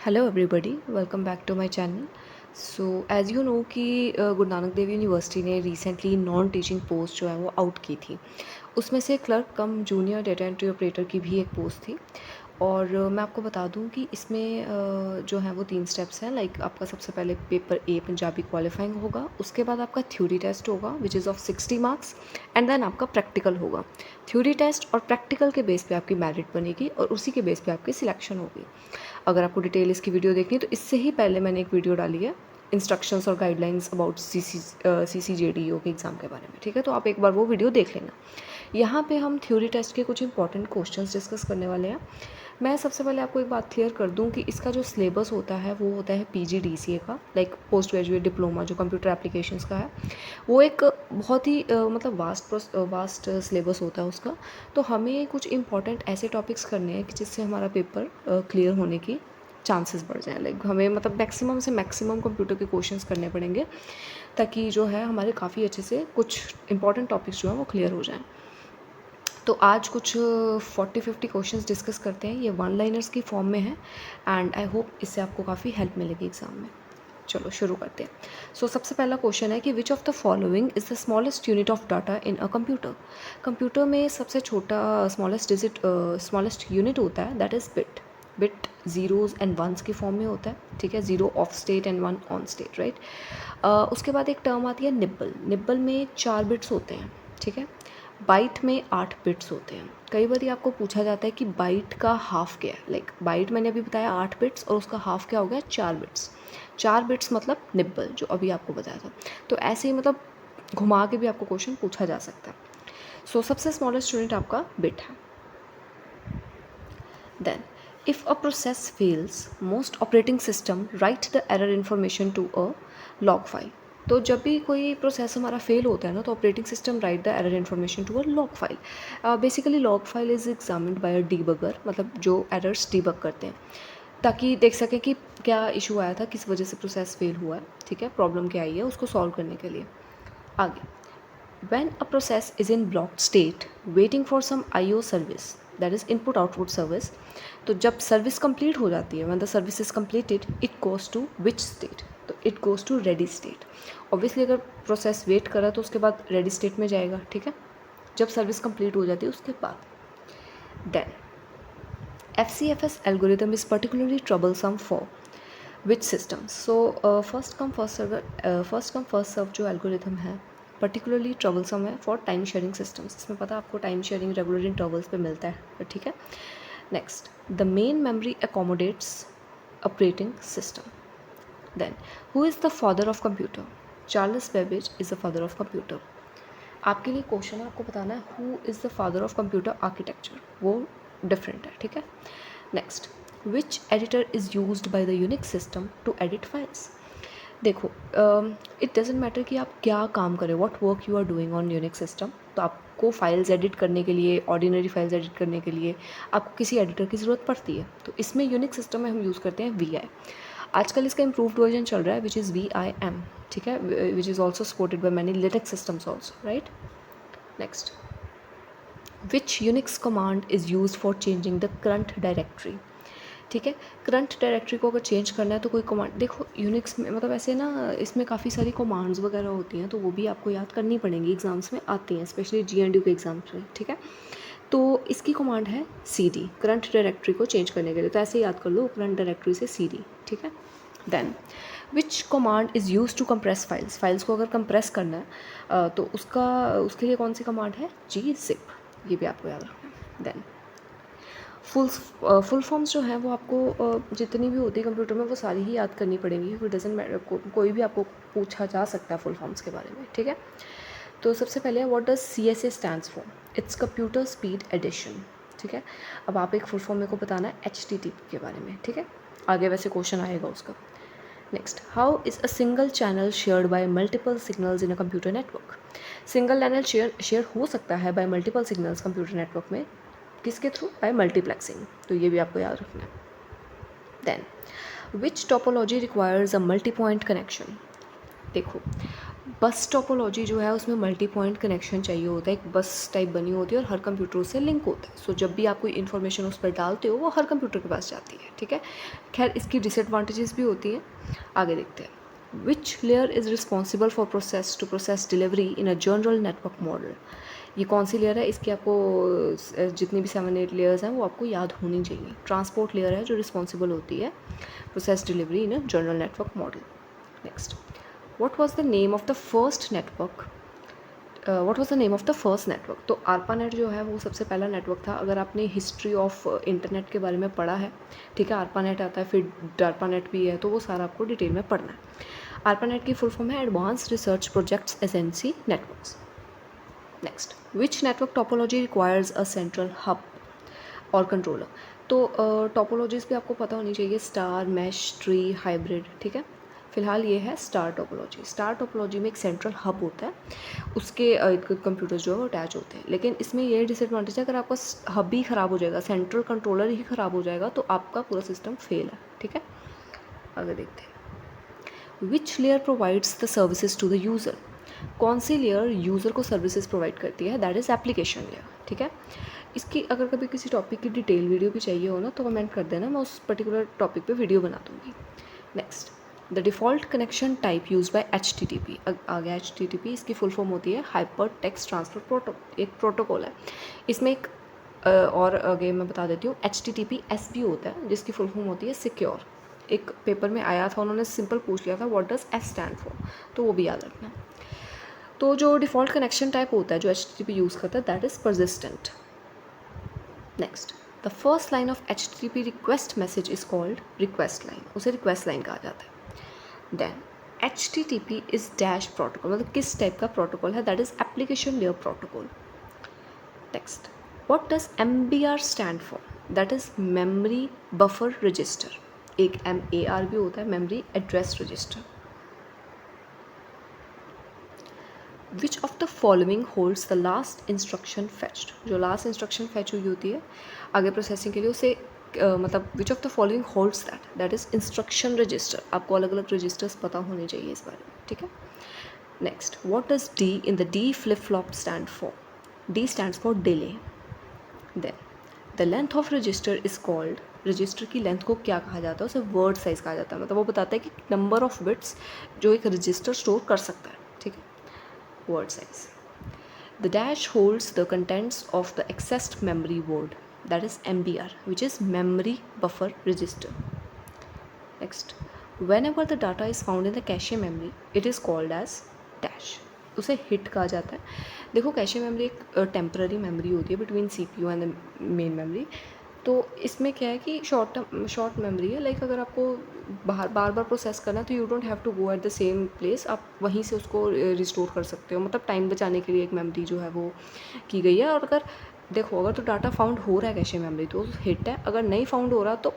Hello everybody, welcome back to my channel. So as you know कि Guru Nanak Dev university ने recently non teaching post जो है वो out की थी। उसमें से clerk cum junior data entry operator की भी एक पोस्ट थी। और मैं आपको बता दूं कि इसमें जो है वो 3 स्टेप्स हैं। लाइक आपका सबसे पहले पेपर ए पंजाबी क्वालिफाइंग होगा, उसके बाद आपका थ्योरी टेस्ट होगा which is of 60 marks, and then आपका प्रैक्टिकल होगा। थ्योरी टेस्ट और प्रैक्टिकल के बेस पे आपकी मेरिट बनेगी और उसी के बेस पे आपकी सिलेक्शन होगी। अगर आपको डिटेल इसकी वीडियो देखनी है तो इससे ही पहले मैंने एक वीडियो डाली है इंस्ट्रक्शंस और गाइडलाइंस अबाउट CCJDO के एग्ज़ाम के बारे में, ठीक है। तो आप एक बार वो वीडियो देख लेना। यहाँ पे हम थ्योरी टेस्ट के कुछ इंपॉर्टेंट क्वेश्चंस डिस्कस करने वाले हैं। मैं सबसे पहले आपको एक बात क्लियर कर दूं कि इसका जो सिलेबस होता है वो होता है PGDCA का, लाइक पोस्ट ग्रेजुएट डिप्लोमा जो कंप्यूटर एप्लीकेशंस का है। वो एक बहुत ही मतलब वास्ट सिलेबस होता है उसका। तो हमें कुछ इंपॉर्टेंट ऐसे टॉपिक्स करने हैं कि जिससे हमारा पेपर क्लियर होने की चांसेस बढ़ जाएं। लाइक हमें मतलब मैक्सिमम से मैक्सिमम कंप्यूटर के क्वेश्चंस करने पड़ेंगे ताकि जो है हमारे काफ़ी अच्छे से कुछ इंपॉर्टेंट टॉपिक्स जो हैं वो क्लियर हो जाएं। तो आज कुछ 40-50 क्वेश्चंस डिस्कस करते हैं। ये 1 लाइनर्स की फॉर्म में है एंड आई होप इससे आपको काफ़ी हेल्प मिलेगी एग्ज़ाम में। चलो शुरू करते हैं। सो सबसे पहला क्वेश्चन है कि which of the following is the smallest unit of data in a computer. Computer में सबसे छोटा स्मॉलेस्ट यूनिट होता है that is bit. Bit zeros and ones की फॉर्म में होता है, ठीक है। 0 off state and 1 on state, right. उसके बाद एक टर्म आती है निब्बल। निब्बल में 4 बिट्स होते हैं, ठीक है। बाइट में 8 बिट्स होते हैं। कई बार आपको पूछा जाता है कि बाइट का हाफ क्या है। लाइक बाइट मैंने अभी बताया 8 बिट्स और उसका हाफ क्या हो गया 4 बिट्स। 4 बिट्स मतलब निब्बल जो अभी आपको बताया था। तो ऐसे ही मतलब घुमा के भी आपको क्वेश्चन पूछा जा सकता है। सो सबसे स्मॉलेस्ट यूनिट आपका बिट है। Then if a process fails, most operating system write the error information to a log file। तो जब भी कोई प्रोसेस हमारा फेल होता है ना तो operating system write the error information to a log file. Basically log file is examined by a debugger, मतलब जो एरर्स डीबग करते हैं ताकि देख सकें कि क्या इशू आया था, किस वजह से प्रोसेस फेल हुआ है, ठीक है, प्रॉब्लम क्या आई है उसको सॉल्व करने के लिए। आगे when a process is in blocked state waiting for some IO service, that is input output service, तो जब सर्विस कंप्लीट हो जाती है when the service is completed it goes to which state, तो it goes to ready state। Obviously अगर process wait करा तो उसके बाद रेडी स्टेट में जाएगा, ठीक है, जब सर्विस कंप्लीट हो जाती है उसके बाद। Then FCFS algorithm is particularly troublesome for which systems। So first come first serve जो एल्गोरिथम है पर्टिकुलरली ट्रबलसम है फॉर टाइम शेयरिंग सिस्टम्स। इसमें पता है आपको टाइम शेयरिंग रेगुलर इंटरवल्स पे मिलता है, ठीक है। Next the main memory accommodates operating system. Then who is the father of computer. Charles Babbage is the father of computer. आपके लिए क्वेश्चन है, आपको बताना है who is the father of computer architecture, वो डिफरेंट है, ठीक है। Next which editor is used by the Unix system to edit files. देखो इट डजेंट मैटर कि आप क्या काम करें, what work you are doing on Unix system, तो आपको फाइल्स एडिट करने के लिए, ऑर्डिनरी फाइल्स एडिट करने के लिए आपको किसी एडिटर की ज़रूरत पड़ती है। तो इसमें यूनिक्स सिस्टम में हम यूज़ करते हैं VI। आजकल इसका इम्प्रूव्ड वर्जन चल रहा है विच इज़ VIM, ठीक है, which is also supported by many Linux systems also, right. Next which Unix command is use for changing the current directory, ठीक है। करंट डायरेक्टरी को अगर चेंज करना है तो कोई कमांड, देखो यूनिक्स में मतलब ऐसे ना इसमें काफ़ी सारी कमांड्स वगैरह होती हैं तो वो भी आपको याद करनी पड़ेंगी, एग्जाम्स में आती हैं स्पेशली GNDU के एग्जाम्स में, ठीक है। तो इसकी कमांड है CD, करंट डायरेक्टरी को चेंज करने के लिए। तो ऐसे याद कर लो, करंट डायरेक्टरी से CD, ठीक है। Then which command is use to compress files. Files को अगर कंप्रेस करना है तो उसके लिए कौन सी कमांड है, gzip, ये भी आपको याद रखना है। देन फुल फॉर्म्स जो हैं वो आपको जितनी भी होती है कंप्यूटर में वो सारी ही याद करनी पड़ेंगी। इट डजेंट मैटर, कोई भी आपको पूछा जा सकता है फुल फॉर्म्स के बारे में, ठीक है। तो सबसे पहले what does CSA stands for, it's computer speed addition, ठीक है। अब आप एक फुल फॉर्म मेरे को बताना है HTTP के बारे में, ठीक है, आगे वैसे क्वेश्चन आएगा उसका। Next how is a single channel shared by multiple signals in a computer network. Single channel share हो सकता है bye multiple signals computer network में, किसके थ्रू, बाय मल्टीप्लेक्सिंग, तो ये भी आपको याद रखना है। Then which topology requires a multi point connection. देखो बस टोपोलॉजी जो है उसमें मल्टी पॉइंट कनेक्शन चाहिए होता है, एक बस टाइप बनी होती है और हर कंप्यूटर उससे लिंक होता है। सो जब भी आप कोई इन्फॉर्मेशन उस पर डालते हो वो हर कंप्यूटर के पास जाती है, ठीक है। खैर इसकी डिसएडवांटेजेस भी होती हैं, आगे देखते हैं। Which layer is responsible for process to process delivery in a general network model. ये कौन सी लेयर है, इसकी आपको जितनी भी 7-8 लेयर्स हैं वो आपको याद होनी चाहिए। ट्रांसपोर्ट लेयर है जो रिस्पॉन्सिबल होती है process delivery in a general network model. Next, what was the name of the first network, what was the name of the first network। तो ARPANET जो है वो सबसे पहला नेटवर्क था। अगर आपने हिस्ट्री ऑफ इंटरनेट के बारे में पढ़ा है, ठीक है, ARPANET आता है, फिर DARPANET भी है, तो वो सारा आपको डिटेल में पढ़ना है। ARPANET की फुल फॉर्म है advanced research projects agency networks. Next, which network topology requires a central hub और कंट्रोलर। तो टोपोलॉजीज़ भी आपको पता होनी चाहिए, स्टार, मैश, ट्री, हाइब्रिड, ठीक है। फिलहाल ये है स्टार टोपोलॉजी। स्टार टोपोलॉजी में एक सेंट्रल हब होता है, उसके कंप्यूटर्स जो है वो अटैच होते हैं। लेकिन इसमें ये डिसएडवांटेज है, अगर आपका हब ही ख़राब हो जाएगा, सेंट्रल कंट्रोलर ही ख़राब हो जाएगा, तो आपका पूरा सिस्टम फेल है, ठीक है। आगे देखते हैं। Which layer provides the services to the user. कौन सी लेयर यूज़र को सर्विसेज प्रोवाइड करती है, दैट इज़ एप्लीकेशन लेयर, ठीक है। इसकी अगर कभी किसी टॉपिक की डिटेल वीडियो भी चाहिए हो ना तो कमेंट कर देना, मैं उस पर्टिकुलर टॉपिक पे वीडियो बना दूँगी। Next, the default connection type use by HTTP। आ गया HTTP, इसकी फुल फॉर्म होती है हाइपर टेक्स्ट ट्रांसफ़र प्रोटोकॉल, एक प्रोटोकॉल है। इसमें एक और आगे मैं बता देती हूँ, HTTPS भी होता है जिसकी फुल फॉर्म होती है सिक्योर। एक पेपर में आया था, उन्होंने सिंपल पूछ लिया था what does S stand for, तो वो भी याद रखना। तो जो डिफ़ॉल्ट कनेक्शन टाइप होता है जो HTTP यूज़ करता है, that is persistent. Next, the first line of HTTP request message is called request line, उसे रिक्वेस्ट लाइन कहा जाता है। Then HTTP is dash protocol, मतलब किस टाइप का प्रोटोकॉल है, that is application layer protocol. Next, what does MBR stand for, that is memory buffer register. एक MAR भी होता है, memory address register. Which of the following holds the last instruction fetched. जो last instruction fetch हुई होती है आगे processing के लिए, उसे मतलब विच of the following holds that is instruction register. आपको अलग अलग रजिस्टर्स पता होने चाहिए इस बारे में, ठीक है। Next, what does D in the D flip flop stand for. D stands for delay. Then the length of register is called, register की लेंथ को क्या कहा जाता है, उसे वर्ड साइज कहा जाता है। मतलब वो बताता है कि नंबर ऑफ बिट्स जो एक रजिस्टर स्टोर कर सकता है, ठीक है, word size. The dash holds the contents of the accessed memory word, that is MBR, which is memory buffer register. Next, whenever the data is found in the cache memory, it is called as dash. उसे hit कहा जाता है। देखो cache memory एक temporary memory होती है between CPU and the main memory. तो इसमें क्या है कि शॉर्ट मेमोरी है, लाइक अगर आपको बार बार प्रोसेस करना है तो you don't have to go at the same place, आप वहीं से उसको रिस्टोर कर सकते हो। मतलब टाइम बचाने के लिए एक मेमोरी जो है वो की गई है। और अगर देखो, अगर तो डाटा फाउंड हो रहा है कैशे मेमोरी तो हिट है, अगर नहीं फाउंड हो रहा तो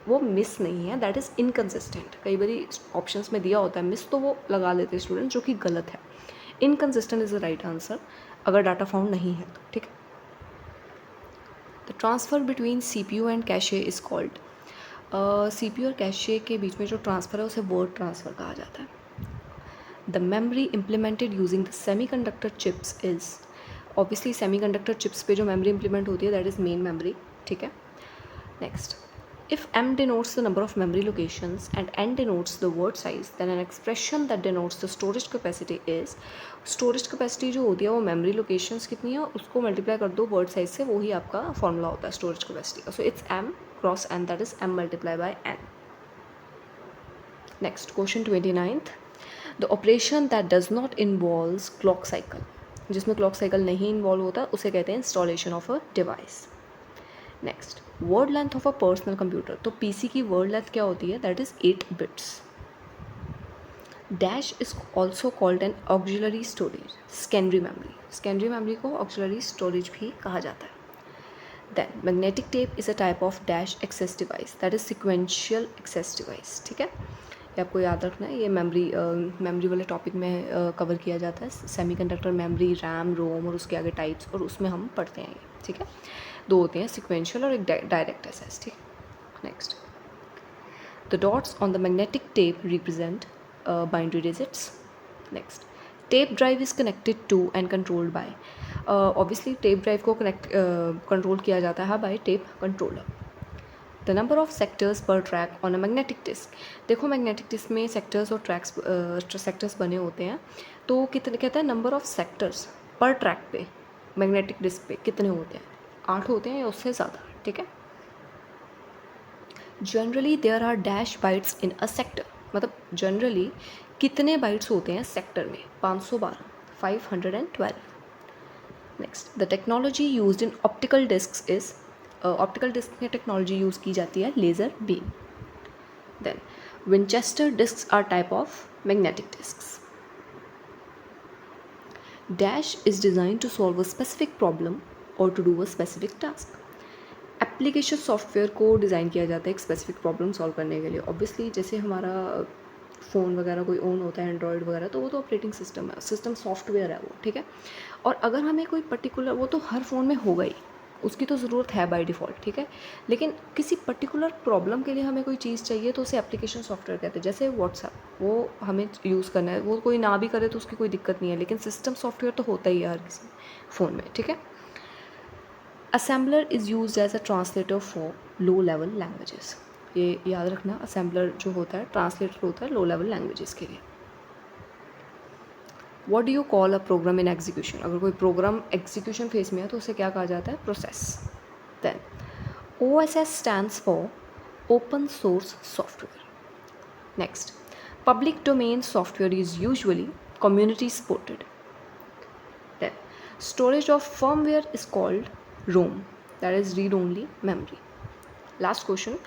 वो मिस नहीं है, दैट इज़ इनकन्सिस्टेंट। कई बार ऑप्शंस में दिया होता है मिस, तो वो लगा लेते हैं स्टूडेंट, जो कि गलत है। Inconsistent is the right answer अगर डाटा फाउंड नहीं है तो, ठीक है। The transfer between CPU and cache is called, CPU और कैशे के बीच में जो ट्रांसफ़र है उसे वर्ड ट्रांसफ़र कहा जाता है। The memory implemented using the semiconductor chips is, obviously semiconductor chips पे जो मेमोरी इम्प्लीमेंट होती है दैट इज़ मेन मेमोरी, ठीक है। Next, if M denotes the number of memory locations and N denotes the word size, then an expression that denotes the storage capacity is, storage capacity जो होती है वो memory locations कितनी है उसको multiply कर दो word size से, वही आपका formula होता है storage capacity का। So it's M cross N, that is M multiplied by N. Next, question 29th, the operation that does not involves clock cycle, जिसमें clock cycle नहीं involve होता उसे कहते हैं installation of a device. Next, word length of a personal computer. तो PC की word length क्या होती है, that is 8 bits. Dash is also called an auxiliary storage, secondary memory. Secondary memory को ऑक्सिलरी स्टोरेज भी कहा जाता है। Then magnetic tape is a type of dash access device, that is sequential access device, ठीक है। ये आपको याद रखना है, ये मेमोरी वाले टॉपिक में कवर किया जाता है। सेमीकंडक्टर मेमोरी, रैम, रोम और उसके आगे टाइप्स, और उसमें हम पढ़ते हैं ये, ठीक है। दो होते हैं, सिक्वेंशियल और एक डायरेक्ट एक्सेस, ठीक है। Next, the dots on the magnetic tape represent binary digits. Next, tape drive is connected to and controlled by, obviously tape drive को कंट्रोल किया जाता है by tape controller. The number of sectors per track on a magnetic disk, देखो magnetic disk में sectors और tracks sectors बने होते हैं, तो कितने कहता है number of sectors per track पे मैग्नेटिक डिस्क पे कितने होते हैं, 8 होते हैं या उससे ज़्यादा, ठीक है। Generally there are dash bytes in a sector, मतलब जनरली कितने बाइट्स होते हैं सेक्टर में, 512, 512। Next, the technology used in optical discs is, optical disc में टेक्नोलॉजी यूज़ की जाती है laser beam. Then Winchester disks are type of magnetic disks. Dash is design to solve a specific problem और to do a specific task. Application software को design किया जाता है एक स्पेसिफिक प्रॉब्लम सॉल्व करने के लिए। ऑब्वियसली जैसे हमारा फ़ोन वगैरह कोई ओन होता है एंड्रॉयड वगैरह, तो वो तो ऑपरेटिंग सिस्टम है, सिस्टम सॉफ्टवेयर है वो, ठीक है। और अगर हमें कोई पर्टिकुलर, वो तो हर फ़ोन में होगा ही, उसकी तो ज़रूरत है बाय डिफ़ॉल्ट, ठीक है। लेकिन किसी पर्टिकुलर प्रॉब्लम के लिए हमें कोई चीज़ चाहिए तो उसे एप्लीकेशन सॉफ्टवेयर कहते हैं। जैसे व्हाट्सएप, वो हमें यूज़ करना है, वो कोई ना भी करे तो उसकी कोई दिक्कत नहीं है, लेकिन सिस्टम सॉफ्टवेयर तो होता ही है हर किसी फ़ोन में, ठीक है। Assembler is use as a translator for low level languages, ये याद रखना, असेंबलर जो होता है ट्रांसलेटर होता है लो लेवल लैंग्वेजेस के लिए। What do you call a program in execution, अगर कोई प्रोग्राम एग्जीक्यूशन फेज में है तो उसे क्या कहा जाता है, process. Then OSS stands for open source software. Next, public domain software is usually community supported. Then storage of firmware is called ROM, that is read only memory. Last question,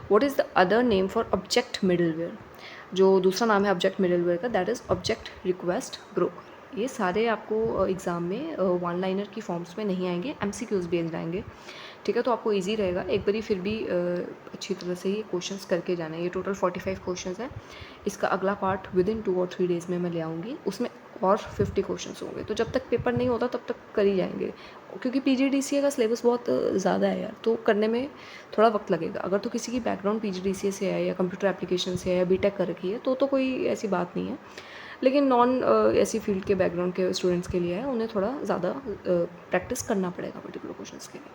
what is the other name for object middleware, जो दूसरा नाम है object middleware का, that is object request broker. ये सारे आपको exam में one liner की फॉर्म्स में नहीं आएंगे, MCQs भी आएंगे, ठीक है। तो आपको इजी रहेगा, एक बारी फिर भी अच्छी तरह से ये क्वेश्चंस करके जाना है। ये टोटल 45 क्वेश्चंस है, इसका अगला पार्ट विद इन 2 और 3 डेज़ में मैं ले आऊँगी, उसमें और 50 क्वेश्चंस होंगे। तो जब तक पेपर नहीं होता तब तक कर ही जाएंगे, क्योंकि PGDCA का सिलेबस बहुत ज़्यादा है यार, तो करने में थोड़ा वक्त लगेगा। अगर तो किसी की बैकग्राउंड PGDCA से है या कंप्यूटर एप्लीकेशन से है या बीटेक कर रखी है तो कोई ऐसी बात नहीं है, लेकिन नॉन ऐसी फील्ड के बैकग्राउंड के स्टूडेंट्स के लिए है, उन्हें थोड़ा ज़्यादा प्रैक्टिस करना पड़ेगा पर्टिकुलर क्वेश्चंस के लिए।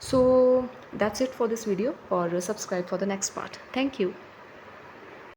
So that's it for this video, और subscribe for the next part. Thank you.